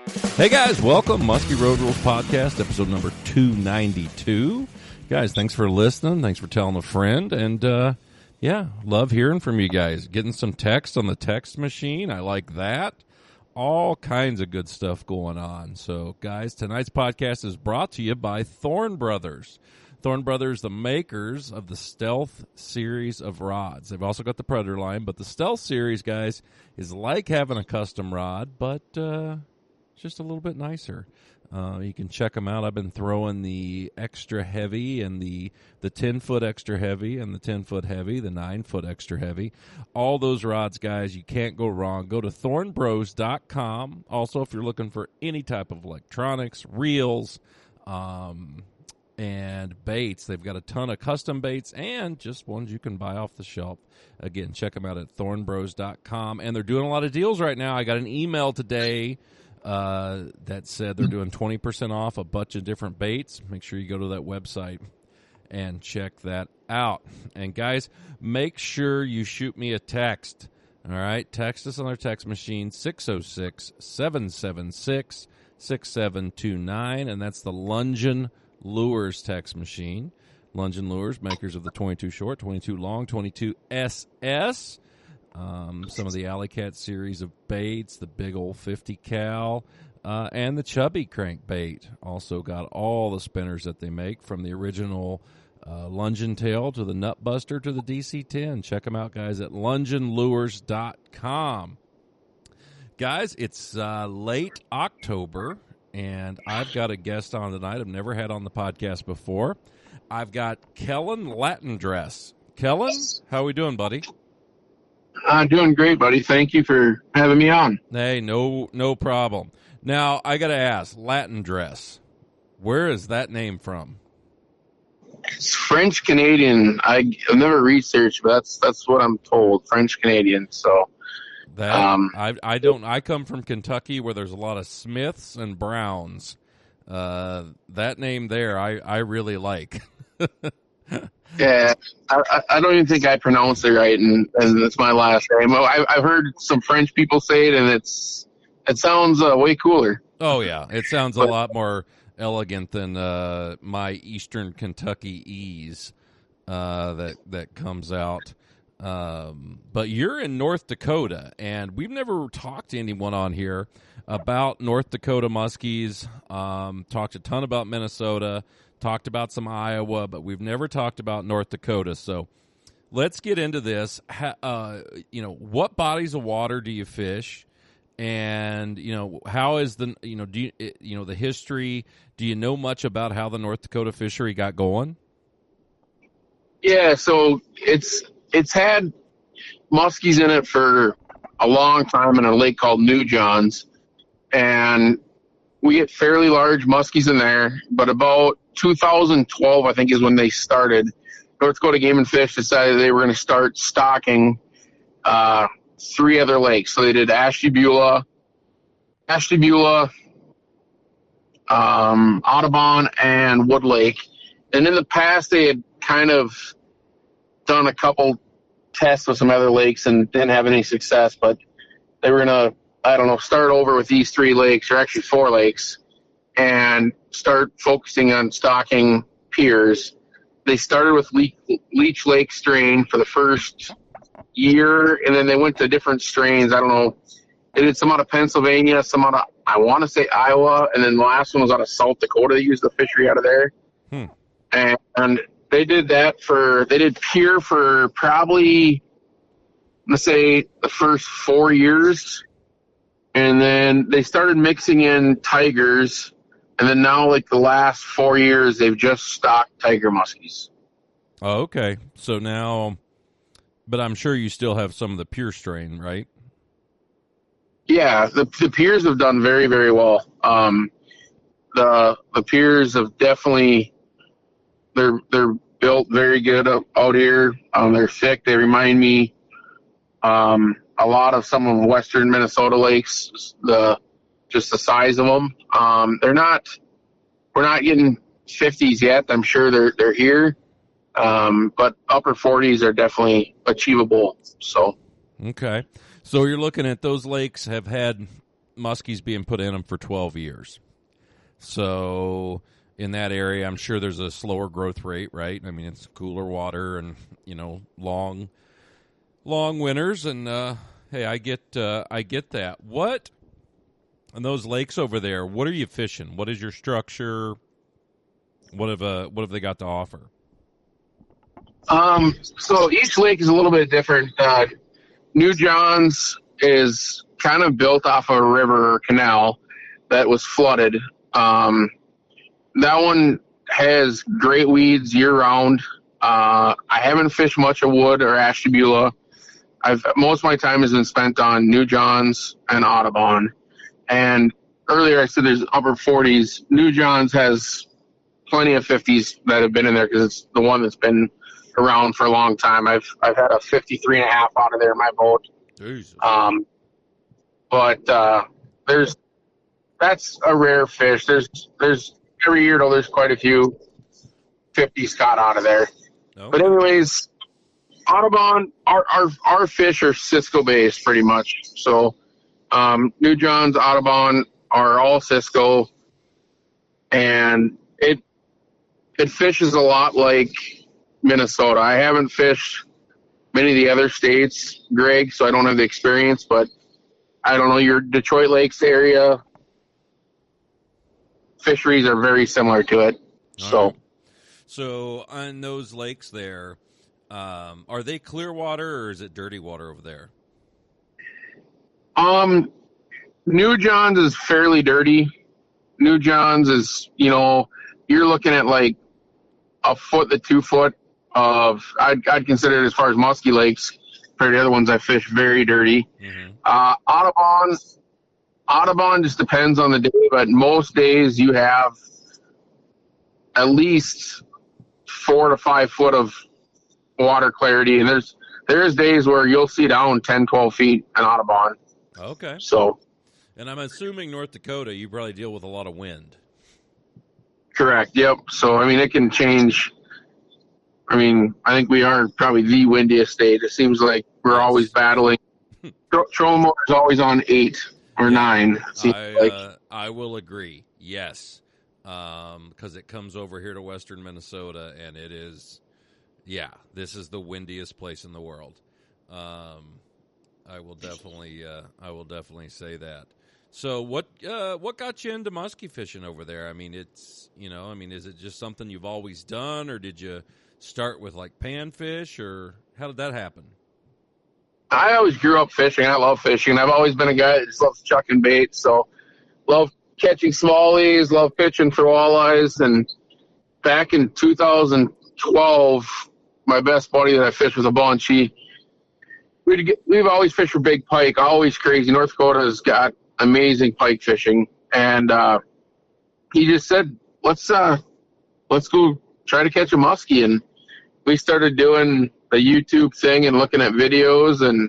Hey guys, welcome. Muskie Road Rules Podcast, episode number 292. Guys, thanks for listening. Thanks for telling a friend. And, love hearing from you guys. Getting some text on the text machine. I like that. All kinds of good stuff going on. So, guys, tonight's podcast is brought to you by Thorn Brothers. Thorn Brothers, the makers of the Stealth series of rods. They've also got the Predator line, but the Stealth series, guys, is like having a custom rod, but just a little bit nicer. You can check them out. I've been throwing the extra heavy and the 10-foot extra heavy and the 10-foot heavy, the 9-foot extra heavy. All those rods, guys, you can't go wrong. Go to thornbros.com. Also, if you're looking for any type of electronics, reels, and baits, they've got a ton of custom baits and just ones you can buy off the shelf. Again, check them out at thornbros.com. And they're doing a lot of deals right now. I got an email today that said they're doing 20% off a bunch of different baits. Make sure you go to that website and check that out. And guys, make sure you shoot me a text. All right, text us on our text machine, 606-776-6729, and that's the Lungin Lures text machine. Lungin Lures, makers of the 22 short, 22 long, 22 SS. Some of the Alley Cat series of baits, the big old 50 cal, and the chubby crankbait. Also got all the spinners that they make, from the original Lungin Tail to the Nutbuster to the DC-10. Check them out, guys, at lunginlures.com. Guys, it's late October, and I've got a guest on tonight I've never had on the podcast before. I've got Kellen Latendresse. Kellen, how are we doing, buddy? Doing great, buddy. Thank you for having me on. Hey, no problem. Now, I got to ask, Latendresse, where is that name from? It's French-Canadian. I've never researched, but that's what I'm told, French-Canadian. So that I come from Kentucky, where there's a lot of Smiths and Browns. That name there, I really like. Yeah, I don't even think I pronounced it right, and it's my last name. I've heard some French people say it, and it sounds way cooler. Oh, yeah. It sounds a lot more elegant than my Eastern Kentucky ease that comes out. But you're in North Dakota, and we've never talked to anyone on here about North Dakota Muskies. Talked a ton about Minnesota. Talked about some Iowa, but we've never talked about North Dakota. So let's get into this. What bodies of water do you fish? And, how is the history? Do you know much about how the North Dakota fishery got going? Yeah, so it's had muskies in it for a long time in a lake called New Johns. And we get fairly large muskies in there, but about 2012, I think, is when they started. North Dakota Game and Fish decided they were going to start stocking 3 other lakes. So they did Ashtabula, Audubon, and Wood Lake. And in the past, they had kind of done a couple tests with some other lakes and didn't have any success, but they were going to, start over with these 3 lakes, or actually 4 lakes, and start focusing on stocking piers. They started with Leech Lake strain for the first year, and then they went to different strains. I don't know. They did some out of Pennsylvania, some out of, I want to say, Iowa, and then the last one was out of South Dakota. They used the fishery out of there. And they did they did pier for probably, let's say, the first 4 years. And then they started mixing in tigers. And then now, like the last 4 years, they've just stocked tiger muskies. Oh, okay. So now, but I'm sure you still have some of the pure strain, right? Yeah, the piers have done very, very well. The piers have definitely, they're built very good out here. They're thick. They remind me a lot of some of western Minnesota lakes. Just the size of them. We're not getting 50s yet. I'm sure they're here. But upper 40s are definitely achievable. So okay. So you're looking at those lakes have had muskies being put in them for 12 years. So in that area, I'm sure there's a slower growth rate, right? I mean, it's cooler water and, long winters. And, hey, I get that. What, on those lakes over there, what are you fishing? What is your structure? What have they got to offer? So each lake is a little bit different. New John's is kind of built off a river or canal that was flooded. That one has great weeds year round. I haven't fished much of Wood or Ashtabula. Most of my time has been spent on New John's and Audubon. And earlier I said there's upper 40s. New John's has plenty of 50s that have been in there because it's the one that's been around for a long time. I've had a 53 and a half out of there in my boat. Jesus. But that's a rare fish. There's every year though there's quite a few 50s caught out of there. Okay. But anyways, Audubon, our fish are Cisco based pretty much. So New John's, Audubon are all Cisco, and it fishes a lot like Minnesota. I haven't fished many of the other states, Greg, so I don't have the experience, but I don't know, your Detroit Lakes area fisheries are very similar to it. So on those lakes there, are they clear water or is it dirty water over there? New John's is fairly dirty. New John's is, you're looking at like a foot to 2 foot of, I'd consider it as far as musky lakes compared to the other ones I fish, very dirty. Mm-hmm. Audubon just depends on the day, but most days you have at least 4 to 5 foot of water clarity, and there's days where you'll see down 10, 12 feet in Audubon. Okay. So, and I'm assuming North Dakota, you probably deal with a lot of wind. Correct. Yep. So, I mean, it can change. I mean, I think we are probably the windiest state. It seems like we're always battling. Trolling motor is always on 8 or 9. I will agree. Yes. Because it comes over here to western Minnesota, and it is, this is the windiest place in the world. I will definitely say that. So what got you into muskie fishing over there? I mean, is it just something you've always done, or did you start with like panfish, or how did that happen? I always grew up fishing. I love fishing. I've always been a guy that just loves chucking bait. So love catching smallies, love pitching for walleyes. And back in 2012, my best buddy that I fished with a bunch, we've always fished for big pike, always crazy. North Dakota has got amazing pike fishing. And he just said, let's go try to catch a muskie. And we started doing the YouTube thing and looking at videos, and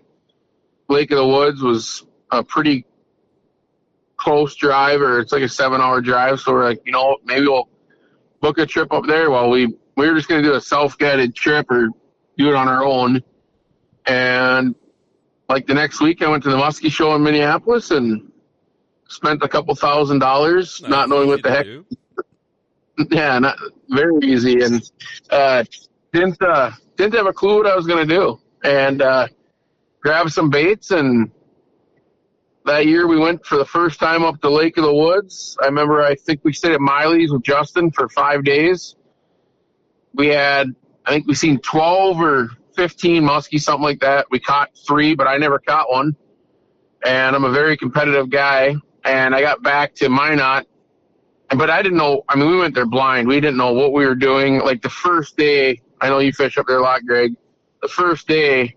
Lake of the Woods was a pretty close drive, or it's like a 7-hour drive. So we're like, maybe we'll book a trip up there. Well, we were just going to do a self-guided trip or do it on our own. And like the next week I went to the Muskie show in Minneapolis and spent a couple $1,000 not knowing what the heck. Yeah, not very easy. And, didn't have a clue what I was going to do, and grabbed some baits. And that year we went for the first time up to Lake of the Woods. I think we stayed at Miley's with Justin for 5 days. I think we seen 12 or 15 muskies, something like that. We caught 3, but I never caught one. And I'm a very competitive guy. And I got back to Minot, but I didn't know. I mean, we went there blind. We didn't know what we were doing. Like the first day, I know you fish up there a lot, Greg. The first day,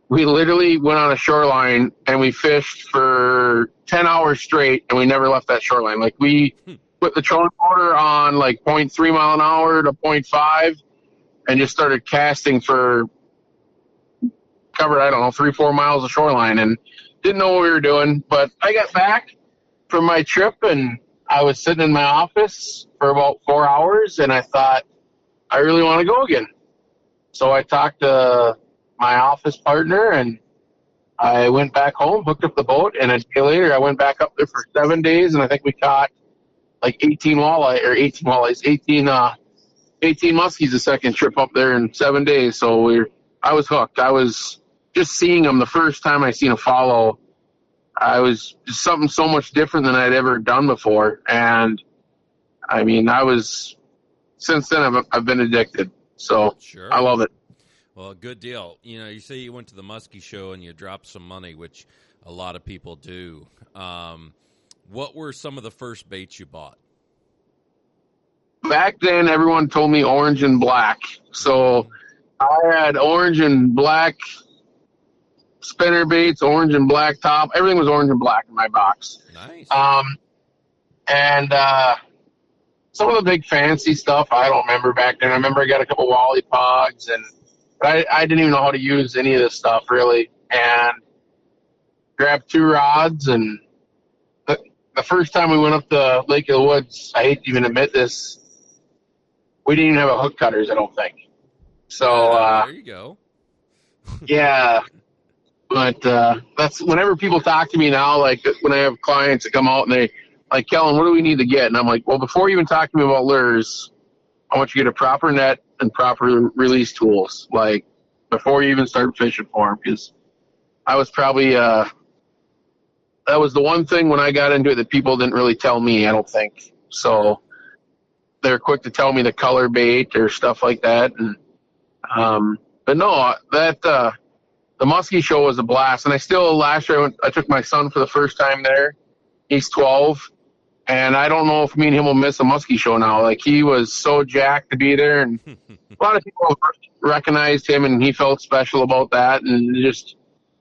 we literally went on a shoreline and we fished for 10 hours straight, and we never left that shoreline. Like we put the trolling motor on like 0.3 mile an hour to 0.5 and just started casting for covered, 3-4 miles of shoreline, and didn't know what we were doing. But I got back from my trip and I was sitting in my office for about 4 hours, and I thought, I really want to go again. So I talked to my office partner, and I went back home, hooked up the boat, and a day later I went back up there for 7 days, and I think we caught like 18 walleyes, 18 muskies the second trip up there in 7 days. So I was hooked. I was just seeing them the first time I seen a follow. I was just something so much different than I'd ever done before. And I mean, since then I've been addicted. So Sure. I love it. Well, good deal. You say you went to the Muskie show and you dropped some money, which a lot of people do. What were some of the first baits you bought? Back then, everyone told me orange and black. So I had orange and black spinner baits, orange and black top. Everything was orange and black in my box. Nice. And some of the big fancy stuff I don't remember back then. I remember I got a couple Wally Pogs, and I didn't even know how to use any of this stuff really. And grabbed 2 rods, and the first time we went up the Lake of the Woods, I hate to even admit this, we didn't even have a hook cutters, I don't think. So there you go. Yeah. But that's whenever people talk to me now, like when I have clients that come out and they like, Kellen, what do we need to get? And I'm like, well, before you even talk to me about lures, I want you to get a proper net and proper release tools, like before you even start fishing for them. Because I was probably that was the one thing when I got into it that people didn't really tell me, I don't think. So they're quick to tell me the color bait or stuff like that. And but no, that the Muskie show was a blast. And last year I took my son for the first time there. He's 12. And I don't know if me and him will miss a Muskie show now. Like, he was so jacked to be there. And a lot of people recognized him, and he felt special about that. And just,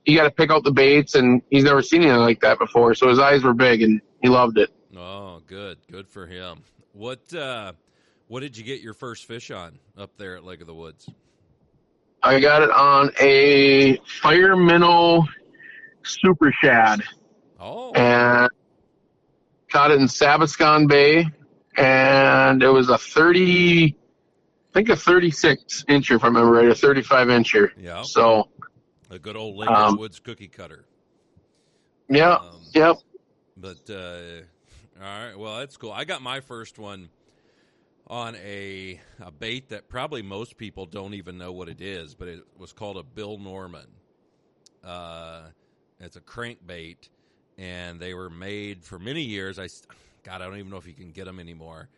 you got to pick out the baits, and he's never seen anything like that before. So his eyes were big, and he loved it. Oh, good. Good for him. What did you get your first fish on up there at Lake of the Woods? I got it on a fire minnow super shad. Oh. And caught it in Sabascon Bay, and it was a 36 incher, if I remember right, a 35 incher. Yeah. So a good old Lake of the Woods cookie cutter. Yeah. Yep. But all right, well, that's cool. I got my first one on a bait that probably most people don't even know what it is, but it was called a Bill Norman. It's a crankbait, and they were made for many years. I don't even know if you can get them anymore.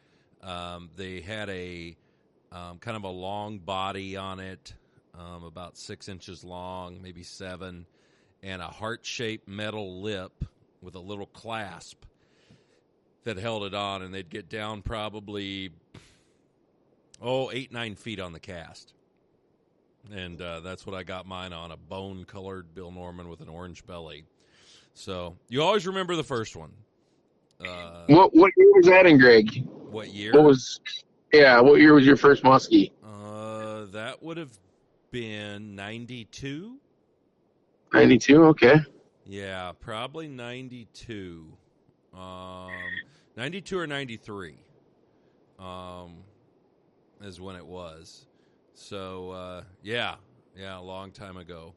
They had a kind of a long body on it, about 6 inches long, maybe 7, and a heart-shaped metal lip with a little clasp that held it on, and they'd get down probably 8-9 feet on the cast. And that's what I got mine on, a bone-colored Bill Norman with an orange belly. So you always remember the first one. What year was that in, Greg? What year? What year was your first muskie? That would have been 92. 92, okay. Yeah, probably 92. 92 or 93 is when it was. So, yeah, a long time ago.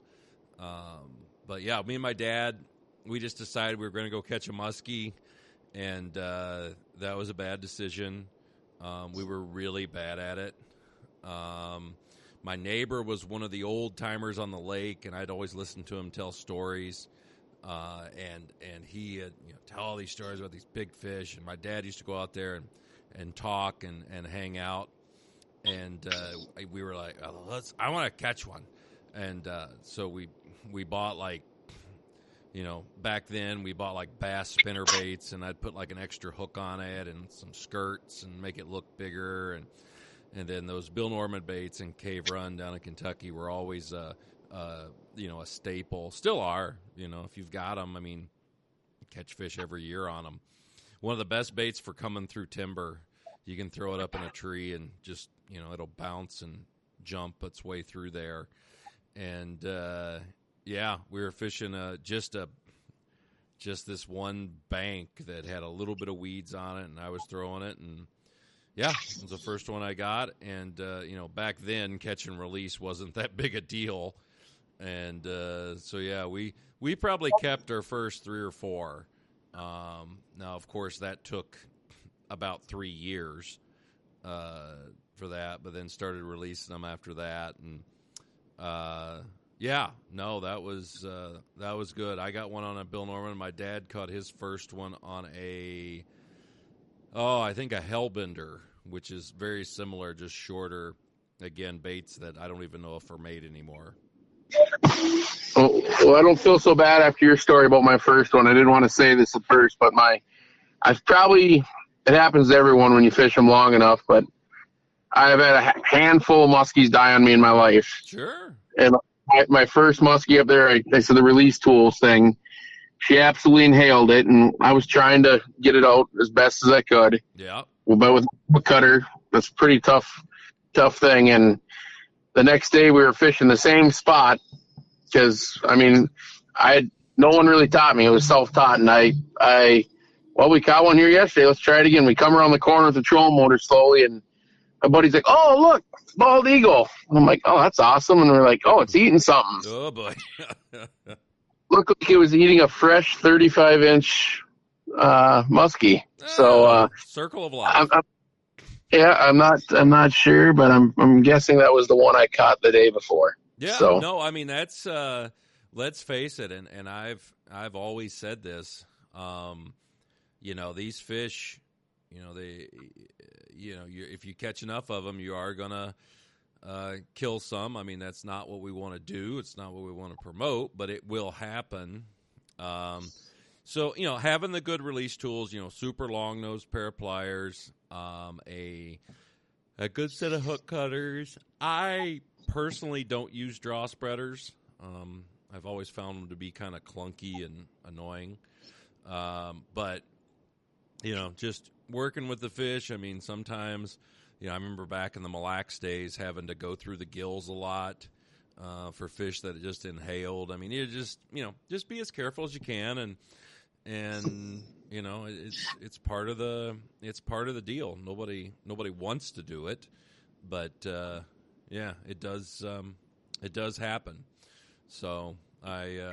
But, yeah, me and my dad, we just decided we were going to go catch a muskie, and that was a bad decision. We were really bad at it. My neighbor was one of the old timers on the lake, and I'd always listen to him tell stories. And he would tell all these stories about these big fish, and my dad used to go out there and talk and hang out. And we were like, I want to catch one. And so we bought back then we bought like bass spinner baits, and I'd put like an extra hook on it and some skirts and make it look bigger. And then those Bill Norman baits in Cave Run down in Kentucky were always a staple. Still are, if you've got them. I mean, catch fish every year on them. One of the best baits for coming through timber. You can throw it up in a tree and just, it'll bounce and jump its way through there. And, we were fishing just this one bank that had a little bit of weeds on it, and I was throwing it, and yeah, it was the first one I got. And, back then catch and release wasn't that big a deal. And so yeah, we probably kept our first 3 or 4. Now, of course, that took about 3 years for that, but then started releasing them after that, and yeah, no, that was good. I got one on a Bill Norman. My dad caught his first one on I think a Hellbender, which is very similar, just shorter. Again, baits that I don't even know if are made anymore. Well, I don't feel so bad after your story about my first one. I didn't want to say this at first, but it happens to everyone when you fish them long enough, but I've had a handful of muskies die on me in my life. Sure. And my first muskie up there, I said the release tools thing, she absolutely inhaled it, and I was trying to get it out as best as I could. Yeah. But with a cutter, that's a pretty tough thing. And the next day we were fishing the same spot because, no one really taught me. It was self-taught. And we caught one here yesterday. Let's try it again. We come around the corner with the trolling motor slowly, and my buddy's like, "Oh, look, bald eagle." And I'm like, "Oh, that's awesome." And we're like, "Oh, it's eating something." Oh, boy. Looked like it was eating a fresh 35-inch muskie. So circle of life. I'm not sure, but I'm guessing that was the one I caught the day before. Yeah, so. No, that's let's face it, and I've always said this. These fish, if you catch enough of them, you are gonna kill some. That's not what we want to do. It's not what we want to promote, but it will happen. So, having the good release tools, super long nose pair of pliers, a good set of hook cutters. I personally don't use draw spreaders. I've always found them to be kind of clunky and annoying. But, just working with the fish, sometimes, I remember back in the Mille Lacs days having to go through the gills a lot for fish that just inhaled. You just be as careful as you can, and it's part of the deal. Nobody wants to do it, but it does happen. So I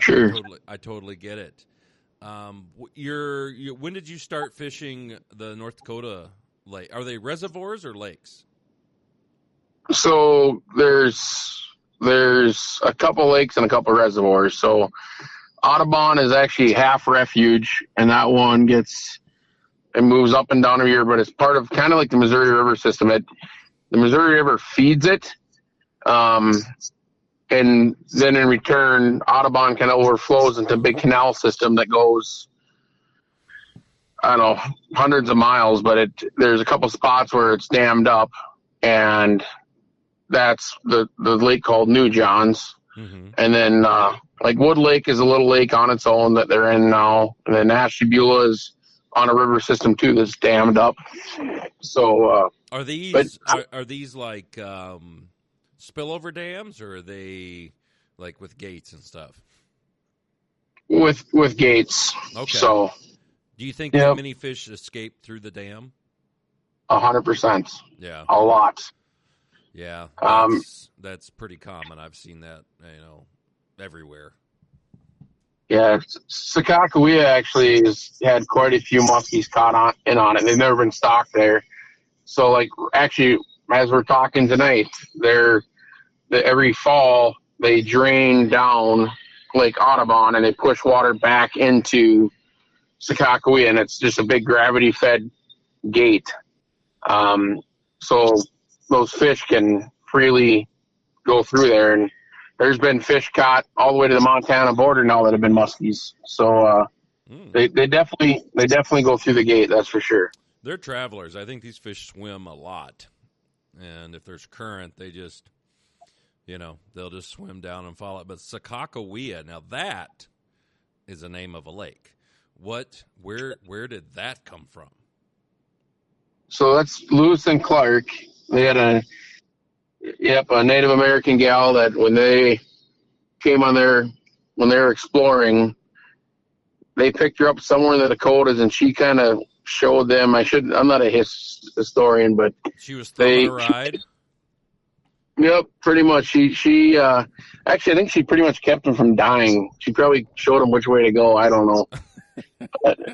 totally get it. When did you start fishing the North Dakota lake? Are they reservoirs or lakes? So there's a couple lakes and a couple reservoirs. So Audubon is actually half refuge, and that one moves up and down every year, but it's part of kind of like the Missouri River system. The Missouri River feeds it, and then in return, Audubon kind of overflows into a big canal system that goes, I don't know, hundreds of miles, but there's a couple spots where it's dammed up, and that's the lake called New Johns. Mm-hmm. And then like Wood Lake is a little lake on its own that they're in now, and then Ashtabula is on a river system too that's dammed up. So are these like spillover dams, or are they like with gates and stuff? With gates. Okay. So do you think that many fish escape through the dam? 100%. Yeah. A lot. Yeah, that's pretty common. I've seen that, everywhere. Yeah, Sakakawea actually has had quite a few muskies caught on it. They've never been stocked there. So, actually, as we're talking tonight, every fall they drain down Lake Audubon and they push water back into Sakakawea, and it's just a big gravity-fed gate. So those fish can freely go through there, and there's been fish caught all the way to the Montana border now that have been muskies. So they definitely go through the gate, that's for sure. They're travelers. I think these fish swim a lot, and if there's current, they just they'll just swim down and follow it. But Sakakawea, now that is the name of a lake. Where did that come from? So that's Lewis and Clark. They had a Native American gal that when they came when they were exploring, they picked her up somewhere in the Dakotas, and she kind of showed them. I'm not a historian, but she was throwing a ride. Yep, pretty much. She actually, I think she pretty much kept him from dying. She probably showed him which way to go. I don't know.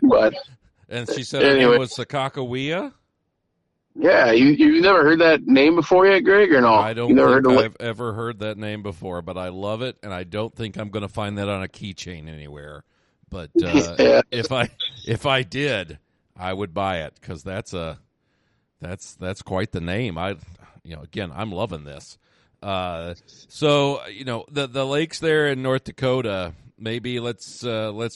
But And she said her anyway, name was Sakakawea? yeah, you never heard that name before yet, Greg, or no? I don't You never think heard I've ever heard that name before, but I love it, and I don't think I'm going to find that on a keychain anywhere. But yeah. if I did, I would buy it because that's quite the name. Again, I'm loving this. So the lakes there in North Dakota. Maybe let's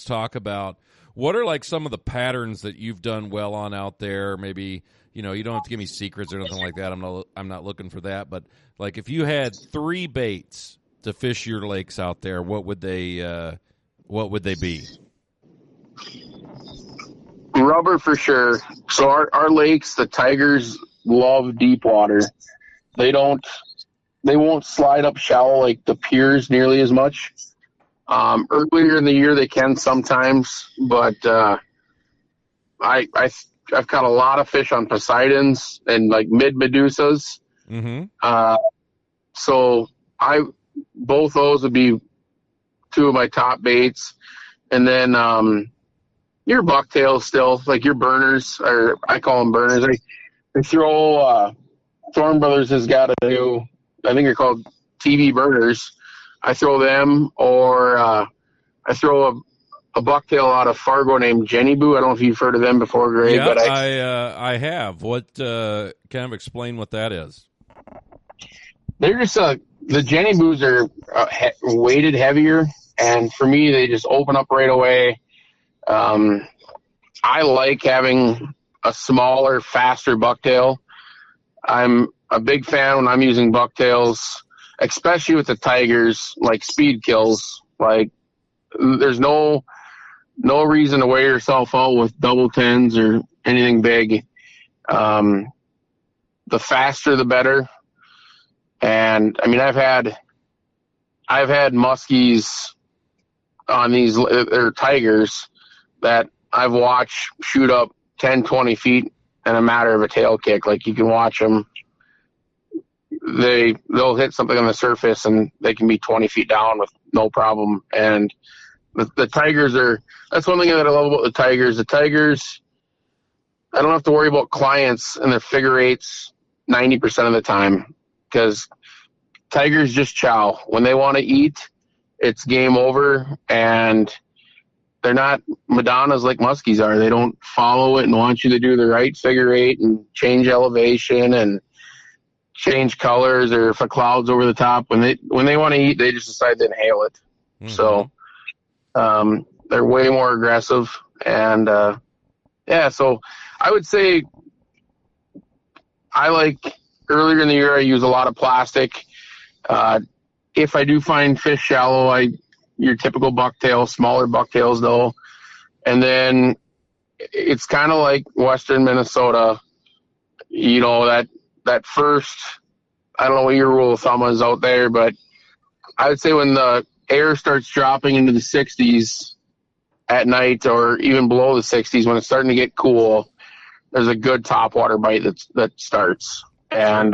talk about what are like some of the patterns that you've done well on out there. Maybe you don't have to give me secrets or anything like that. I'm not looking for that. But like if you had 3 baits to fish your lakes out there, what would they be? Rubber for sure. So our lakes, the tigers love deep water. They won't slide up shallow like the piers nearly as much. Earlier in the year they can sometimes, but I've caught a lot of fish on Poseidons and like mid Medusas. Mm-hmm. So both those would be 2 of my top baits, and then your bucktails still, like your burners, or I call them burners. I throw Thorn Brothers has got a new, I think they're called TV burners. I throw them, or I throw a bucktail out of Fargo named Jenny Boo. I don't know if you've heard of them before, Greg. Yeah, but I have. What kind of explain what that is? They're just the Jenny Boos are weighted heavier, and for me, they just open up right away. I like having a smaller, faster bucktail. I'm a big fan when I'm using bucktails, especially with the tigers, like speed kills. Like there's no reason to wear yourself out with double tens or anything big. The faster, the better. And I mean, I've had muskies on these or tigers that I've watched shoot up 10, 20 feet in a matter of a tail kick. Like you can watch them. They'll hit something on the surface and they can be 20 feet down with no problem. And the tigers that's one thing that I love about the tigers. The tigers, I don't have to worry about clients and their figure eights 90% of the time, because tigers just chow. When they want to eat, it's game over, and they're not Madonnas like muskies are. They don't follow it and want you to do the right figure eight and change elevation and change colors, or if a cloud's over the top. When they want to eat, they just decide to inhale it. Mm-hmm. So they're way more aggressive. And so I would say I like earlier in the year I use a lot of plastic. If I do find fish shallow, your typical bucktail, smaller bucktails though. And then it's kind of like Western Minnesota, that first, I don't know what your rule of thumb is out there, but I would say when the air starts dropping into the 60s at night, or even below the 60s, when it's starting to get cool, there's a good topwater bite that starts. And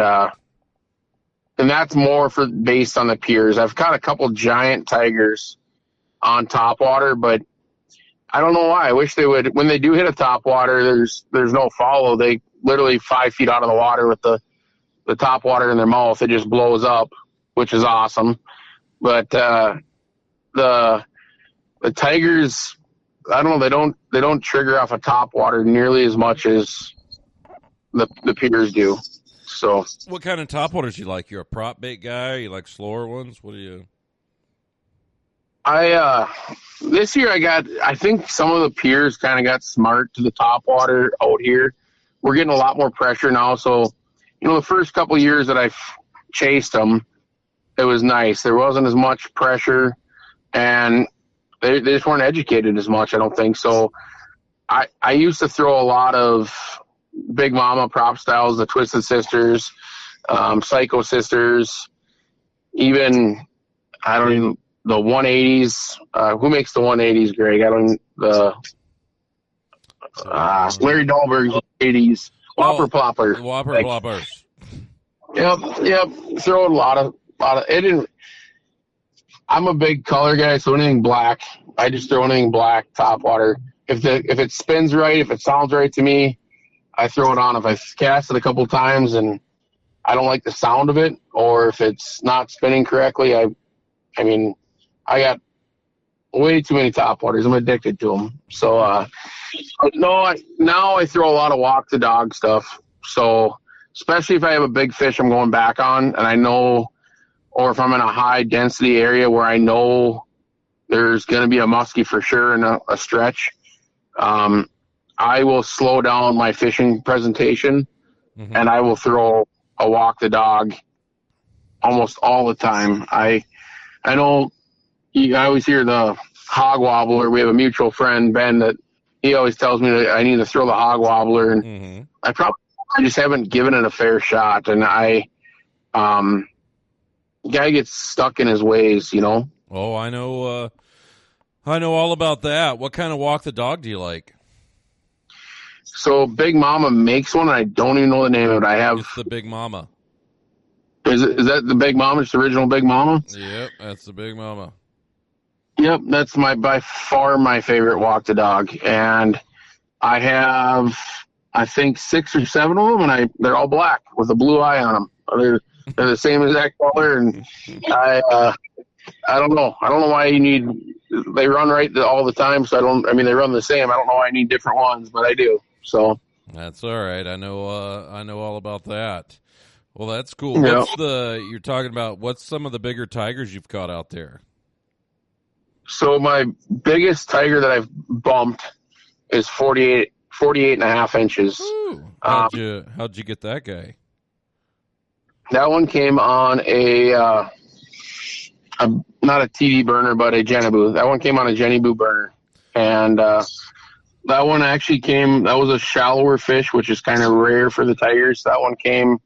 that's more based on the piers. I've caught a couple giant tigers on topwater, but I don't know why. I wish they would. When they do hit a topwater, there's no follow. They literally 5 feet out of the water with the topwater in their mouth. It just blows up, which is awesome. But the tigers, I don't know. They don't trigger off a topwater nearly as much as the piers do. So, what kind of topwaters you like? You're a prop bait guy? You like slower ones? What do you? This year I think some of the piers kind of got smart to the topwater out here. We're getting a lot more pressure now. So, the first couple of years that I chased them, it was nice. There wasn't as much pressure, and they just weren't educated as much, I don't think. So I used to throw a lot of Big Mama prop styles, the Twisted Sisters, Psycho Sisters, even the 180s. Who makes the 180s, Greg? Larry Dahlberg's 80s. Whopper Ploppers. Whopper Ploppers. Yep. Throw a lot of it didn't. I'm a big color guy, so anything black, I just throw anything black top water. If it spins right, if it sounds right to me, I throw it on. If I cast it a couple times and I don't like the sound of it, or if it's not spinning correctly, I got way too many top waters. I'm addicted to them. So now I throw a lot of walk the dog stuff. So especially if I have a big fish I'm going back on, and I know, or if I'm in a high density area where I know there's going to be a muskie for sure in a stretch, I will slow down my fishing presentation, and I will throw a walk the dog almost all the time. I know I always hear the hog wobbler. We have a mutual friend, Ben, that he always tells me that I need to throw the hog wobbler, and I just haven't given it a fair shot. And guy gets stuck in his ways, you know. Oh, I know all about that. What kind of walk the dog do you like? So Big Mama makes one. I don't even know the name of it. It's the Big Mama. Is that the Big Mama? It's the original Big Mama? Yep, that's the Big Mama. Yep, that's by far my favorite walk the dog. And I have, I think, 6 or 7 of them, and they're all black with a blue eye on them. They're the same exact color, and I don't know. I don't know why they run right all the time, so they run the same. I don't know why I need different ones, but I do. So that's all right. I know all about that. Well, that's cool. Yeah. You're talking about, what's some of the bigger tigers you've caught out there? So my biggest tiger that I've bumped is 48 and a half inches. Ooh, how'd you get that guy? That one came on not a TV burner, but a Jenny-Boo. That one came on a Jenny-Boo burner. And that one actually that was a shallower fish, which is kind of rare for the tigers. That one came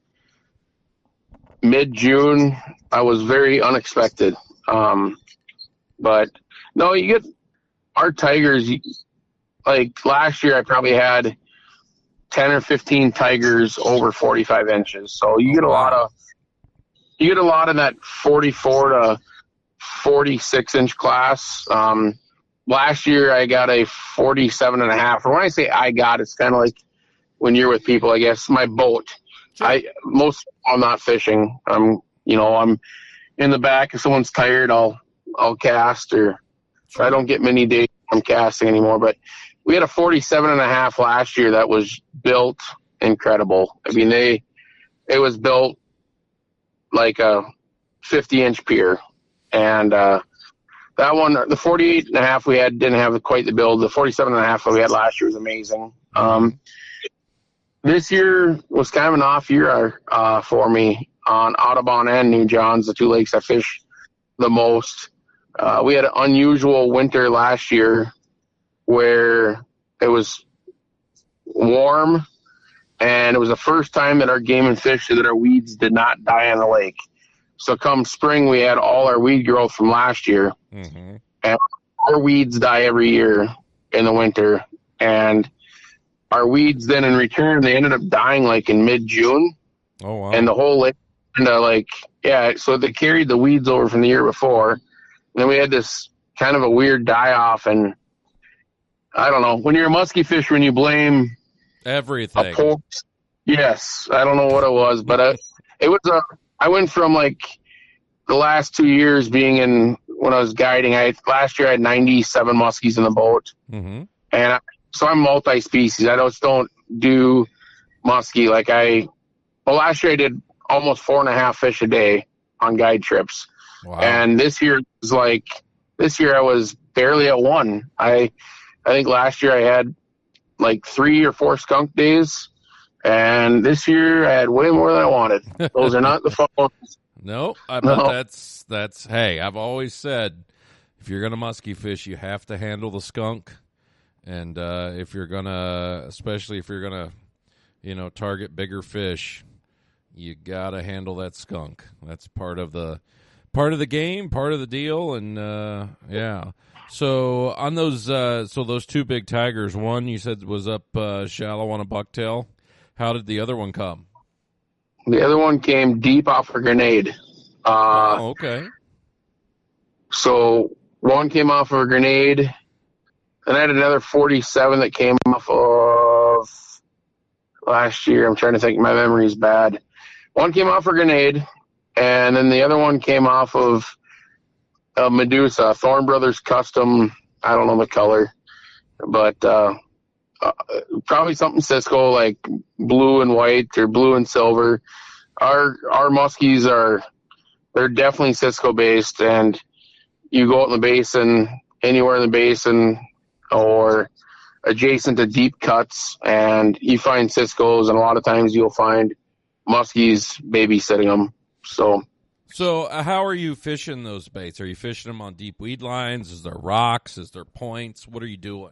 mid-June. I was very unexpected. But no, you get our tigers, like last year I probably had 10 or 15 tigers over 45 inches. So you get a lot of that 44 to 46 inch class. Last year I got a 47 and a half. Or when I say it's kind of like when you're with people, I guess, my boat. Sure. I'm not fishing. I'm in the back. If someone's tired, I'll cast, or sure. I don't get many days I'm casting anymore, but we had a 47 and a half last year that was built incredible. I mean, it was built like a 50-inch pier. And that one, the 48 and a half we had didn't have quite the build. The 47 and a half that we had last year was amazing. This year was kind of an off year for me on Audubon and New John's, the two lakes I fish the most. We had an unusual winter last year where it was warm, and it was the first time that our game and fish that our weeds did not die on the lake. So come spring, we had all our weed growth from last year, and our weeds die every year in the winter. And our weeds then in return, they ended up dying like in mid-June. Oh, wow. And the whole lake so they carried the weeds over from the year before. And then we had this kind of a weird die-off, and I don't know. When you're a musky fisherman, you blame everything. Yes, I don't know what it was, but I went from like the last 2 years when I was guiding. Last year I had 97 muskies in the boat, and so I'm multi-species. I just don't do muskie last year I did almost 4.5 fish a day on guide trips. Wow. And this year I was barely at 1. I think last year I had like 3 or 4 skunk days, and this year I had way more than I wanted. Those are not the fun ones. No, I bet that's hey, I've always said, if you're gonna musky fish, you have to handle the skunk, and especially if you're gonna target bigger fish, you gotta handle that skunk. That's part of the game, part of the deal, and yeah. So on those two big tigers, one you said was up shallow on a bucktail. How did the other one come? The other one came deep off a grenade. Okay. So one came off of a grenade, and I had another 47 that came off of last year. I'm trying to think. My memory's bad. One came off a grenade, and then the other one came off of a Medusa, Thorn Brothers custom. I don't know the color, but probably something Cisco, like blue and white or blue and silver. Our muskies they're definitely Cisco based, and you go out in the basin, anywhere in the basin or adjacent to deep cuts, and you find Ciscos, and a lot of times you'll find muskies babysitting them. So how are you fishing those baits? Are you fishing them on deep weed lines? Is there rocks? Is there points? What are you doing?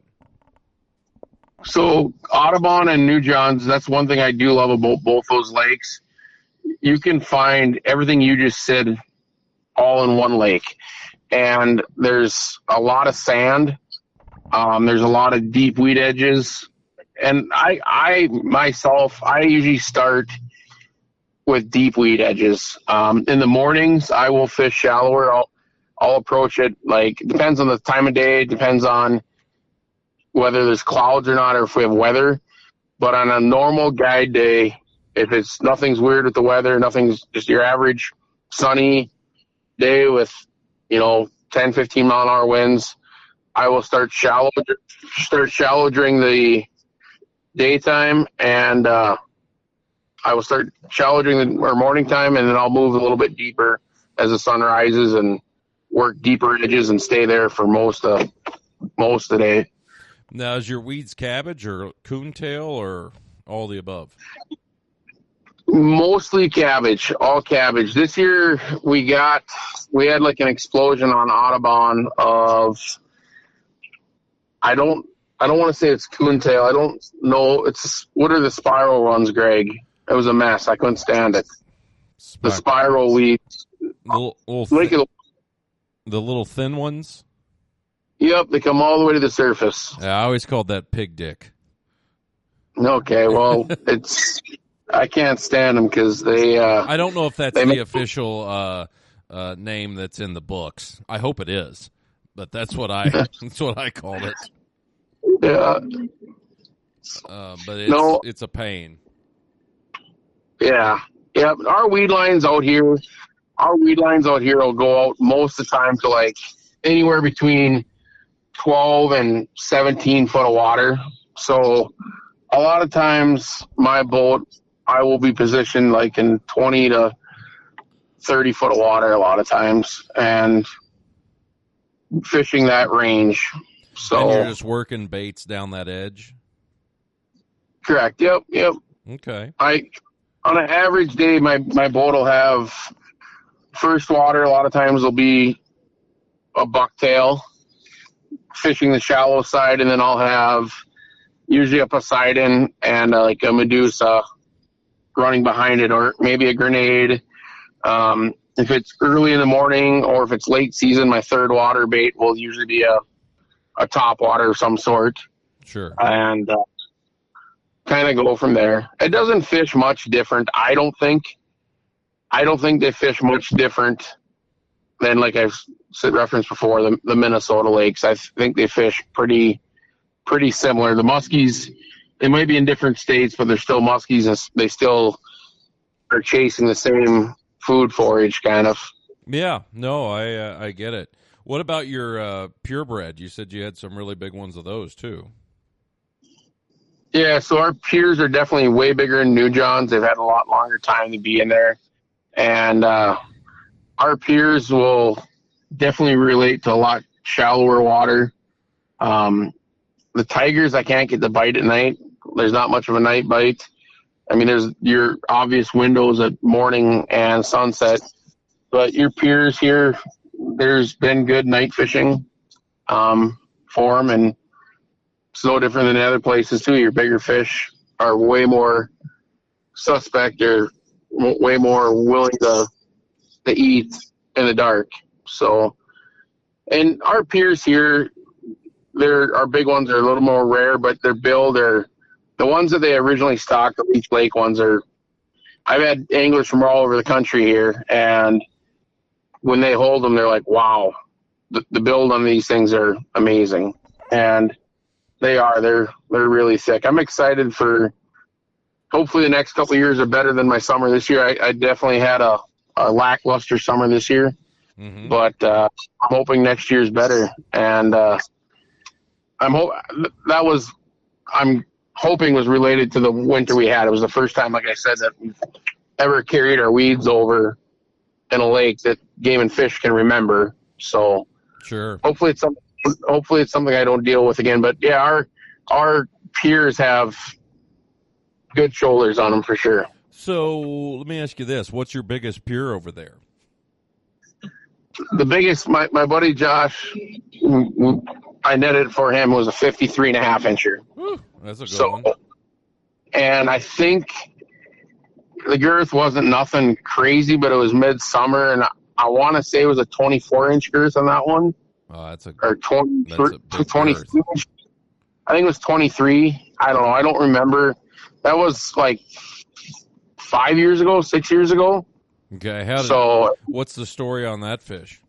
So Audubon and New Johns, that's one thing I do love about both those lakes. You can find everything you just said all in one lake. And there's a lot of sand. There's a lot of deep weed edges. And I myself usually start with deep weed edges. In the mornings, I will fish shallower. I'll approach it, like, depends on the time of day, depends on whether there's clouds or not, or if we have weather. But on a normal guide day, if it's nothing's weird with the weather, nothing's just your average sunny day with 10, 15 mile an hour winds, I will start shallow during the daytime, and I will start shallow during the morning time, and then I'll move a little bit deeper as the sun rises and work deeper edges and stay there for most of the day. Now, is your weeds cabbage or coontail or all the above? Mostly cabbage, all cabbage. This year we had like an explosion on Audubon of, I don't want to say it's coontail. I don't know. What are the spiral ones, Greg? It was a mess. I couldn't stand it. The spiral weeds. The little thin ones? Yep, they come all the way to the surface. Yeah, I always called that pig dick. Okay, well, I can't stand them because they. I don't know if that's the official name that's in the books. I hope it is, but that's what I called it. Yeah. But it's a pain. Yeah. Our weed lines out here will go out most of the time to like anywhere between 12 and 17 foot of water. So a lot of times my boat, I will be positioned like in 20 to 30 foot of water a lot of times and fishing that range. So and you're just working baits down that edge? Correct. Yep. Okay. On an average day, my boat will have first water. A lot of times will be a bucktail fishing the shallow side, and then I'll have usually a Poseidon and like a Medusa running behind it, or maybe a grenade. If it's early in the morning or if it's late season, my third water bait will usually be a top water of some sort. Sure. And kind of go from there. It doesn't fish much different. I don't think they fish much different than, like I've said reference before, the Minnesota lakes. I think they fish pretty similar. The muskies, they might be in different states, but they're still muskies, and they still are chasing the same food forage kind of. Yeah, no, I get it. What about your purebred? You said you had some really big ones of those too. Yeah, so our piers are definitely way bigger than New Johns. They've had a lot longer time to be in there. And our piers will definitely relate to a lot shallower water. The tigers, I can't get the bite at night. There's not much of a night bite. I mean, there's your obvious windows at morning and sunset. But your piers here, there's been good night fishing for them, and it's no different than other places too. Your bigger fish are way more suspect. They're way more willing to eat in the dark. So, and our piers here, our big ones are a little more rare, but their build are the ones that they originally stocked. The Leech Lake ones are I've had anglers from all over the country here, and when they hold them, they're like, wow, the build on these things are amazing. And they're really thick. I'm excited for, hopefully the next couple of years are better than my summer this year. I definitely had a lackluster summer this year, but I'm hoping next year's better. And I'm hoping was related to the winter we had. It was the first time, like I said, that we've ever carried our weeds over in a lake that Game and Fish can remember. So sure, hopefully it's something I don't deal with again. But yeah, our piers have good shoulders on them for sure. So let me ask you this: what's your biggest pier over there? The biggest, my buddy Josh, I netted for him, was a 53.5 incher. Whew, that's a good one. And I think the girth wasn't nothing crazy, but it was midsummer, and I want to say it was a 24-inch girth on that one. Oh, that's a 23. girth. I think it was 23. I don't know. I don't remember. That was like 6 years ago. Okay. What's the story on that fish?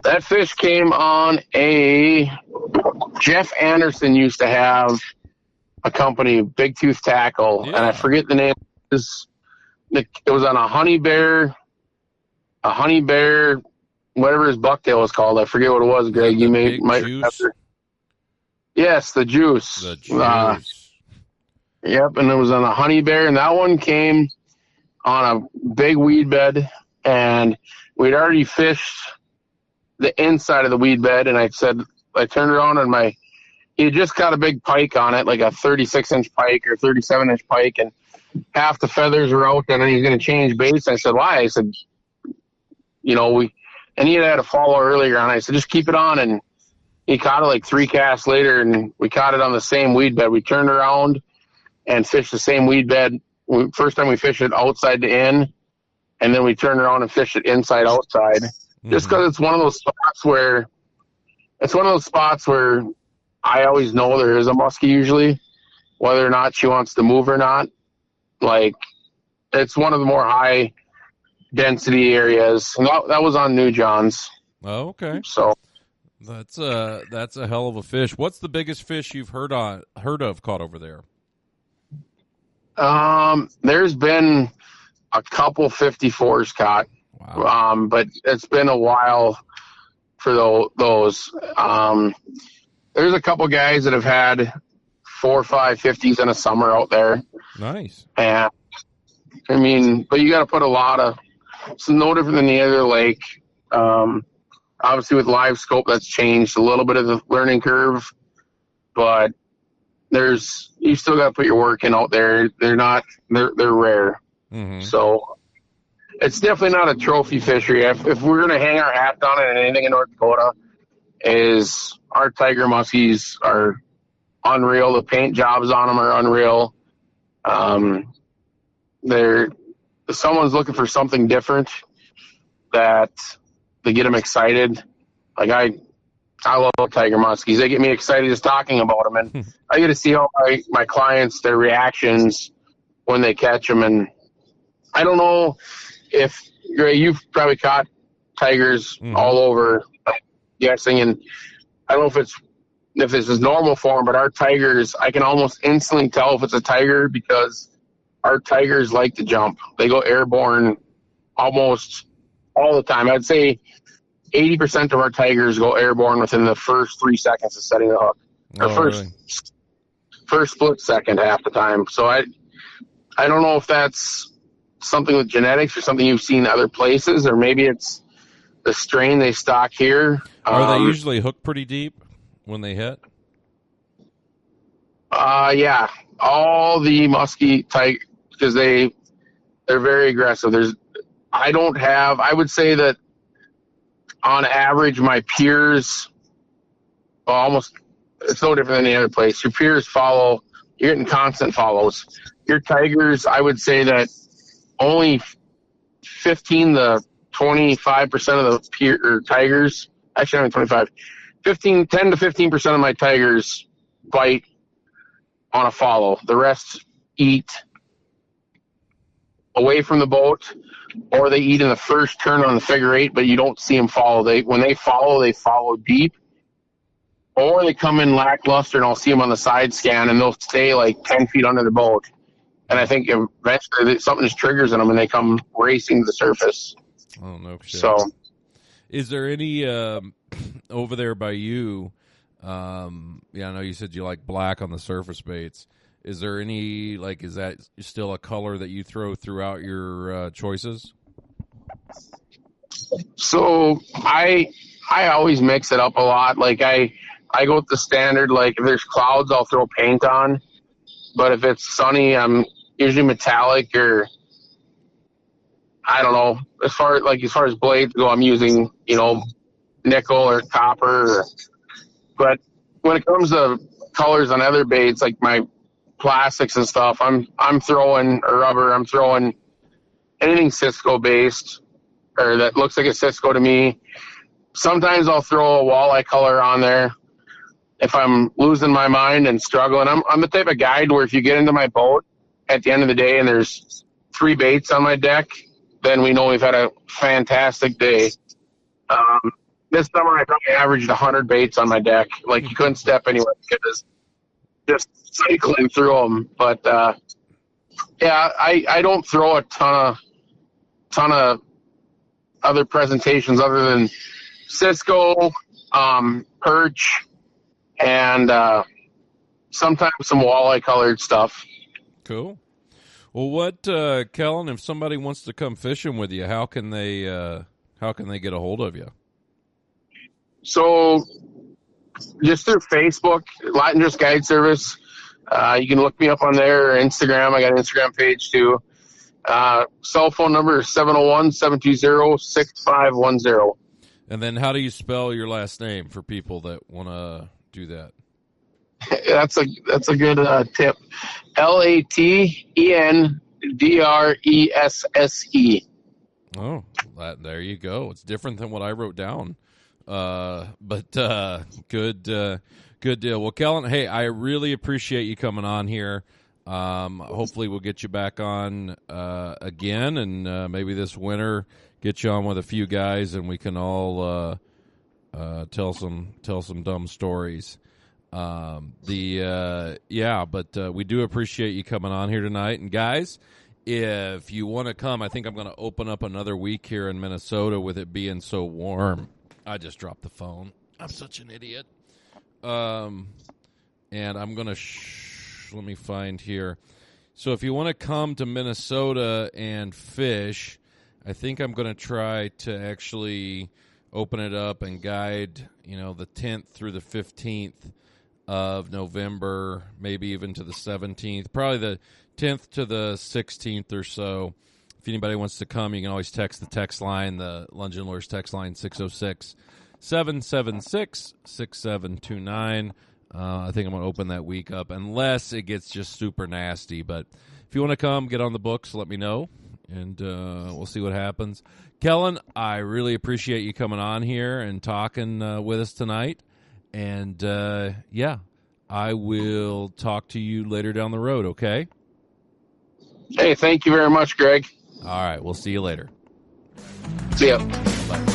That fish came on Jeff Anderson used to have a company, Big Tooth Tackle, and I forget the name. It was on a honey bear, whatever his bucktail was called. I forget what it was, Greg. You might remember. Yes, the juice. The juice. Yep, and it was on a honey bear, and that one came on a big weed bed, and we'd already fished the inside of the weed bed, and I turned around and he had just got a big pike on it, like a 36-inch pike or 37-inch pike, and half the feathers were out, and then he's going to change baits. I said, why? I said, and he had a follow earlier on. I said, just keep it on, and he caught it like 3 casts later, and we caught it on the same weed bed. We turned around and fished the same weed bed. First time we fished it outside to in, and then we turned around and fished it inside outside. Just because it's one of those spots where I always know there is a muskie usually, whether or not she wants to move or not. Like, it's one of the more high density areas, and that was on New John's. Oh, okay. So that's a hell of a fish. What's the biggest fish you've heard of caught over there? There's been a couple 54s caught. Wow. But it's been a while for those. There's a couple guys that have had 4 or 5 50s in a summer out there. Nice. And I mean, but you got to put it's no different than the other lake. Obviously with live scope, that's changed a little bit of the learning curve, but you still got to put your work in out there. They're rare. Mm-hmm. So it's definitely not a trophy fishery. If we're going to hang our hat on it and anything in North Dakota, is our tiger muskies are unreal. The paint jobs on them are unreal. If someone's looking for something different that they get them excited. Like I love tiger muskies. They get me excited just talking about them, and I get to see all my clients, their reactions when they catch them. And I don't know if you've probably caught tigers all over, I'm guessing, and I don't know if this is normal for them, but our tigers, I can almost instantly tell if it's a tiger because our tigers like to jump. They go airborne almost all the time. I'd say 80% of our tigers go airborne within the first 3 seconds of setting the hook. First split second half the time. So I don't know if that's something with genetics or something you've seen other places, or maybe it's the strain they stock here. Are they usually hooked pretty deep when they hit? Yeah. All the musky tiger, because they're very aggressive. I would say that on average, my peers, it's no different than any other place. Your peers you're getting constant follows. Your tigers, I would say that only 15 to 25% of the tigers, actually only 25, 10 to 15% of my tigers bite on a follow. The rest eat away from the boat, or they eat in the first turn on the figure eight, but you don't see them follow. When they follow deep, or they come in lackluster, and I'll see them on the side scan, and they'll stay like 10 feet under the boat. And I think eventually something just triggers in them, and they come racing to the surface. Oh, no shit. So, is there any over there by you? I know you said you like black on the surface baits. Is there any, like, is that still a color that you throw throughout your choices? So I always mix it up a lot. Like I go with the standard, like if there's clouds, I'll throw paint on. But if it's sunny, I'm usually metallic, or I don't know. As far as blades go, I'm using, nickel or copper. But when it comes to colors on other baits, like my plastics and stuff, I'm throwing rubber. I'm throwing anything Cisco based, or that looks like a Cisco to me. Sometimes I'll throw a walleye color on there if I'm losing my mind and struggling. I'm the type of guy where if you get into my boat at the end of the day and there's 3 baits on my deck, then we know we've had a fantastic day. This summer I probably averaged 100 baits on my deck. Like, you couldn't step anywhere because just cycling through them. But I don't throw a ton of other presentations other than Cisco, perch, and sometimes some walleye colored stuff. Cool. Well, what, Kellen, if somebody wants to come fishing with you, how can they get a hold of you? So just through Facebook, Latendresse Guide Service. You can look me up on there, or Instagram. I got an Instagram page too. Cell phone number is 701-720-6510. And then how do you spell your last name for people that want to do that? That's a good tip. Latendresse. Oh, there you go. It's different than what I wrote down. But good deal. Well, Kellen, hey, I really appreciate you coming on here. Hopefully we'll get you back on again, and maybe this winter get you on with a few guys, and we can all tell some dumb stories. But we do appreciate you coming on here tonight. And guys, if you want to come, I think I'm going to open up another week here in Minnesota with it being so warm. I just dropped the phone. I'm such an idiot. And I'm going to let me find here. So if you want to come to Minnesota and fish, I think I'm going to try to actually open it up and guide, the 10th through the 15th of November, maybe even to the 17th, probably the 10th to the 16th or so. If anybody wants to come, you can always text the text line, the Lunge and Lures text line, 606-776-6729. I think I'm going to open that week up, unless it gets just super nasty. But if you want to come, get on the books, let me know, and we'll see what happens. Kellen, I really appreciate you coming on here and talking with us tonight. And, I will talk to you later down the road, okay? Hey, thank you very much, Greg. All right, we'll see you later. See ya. Bye.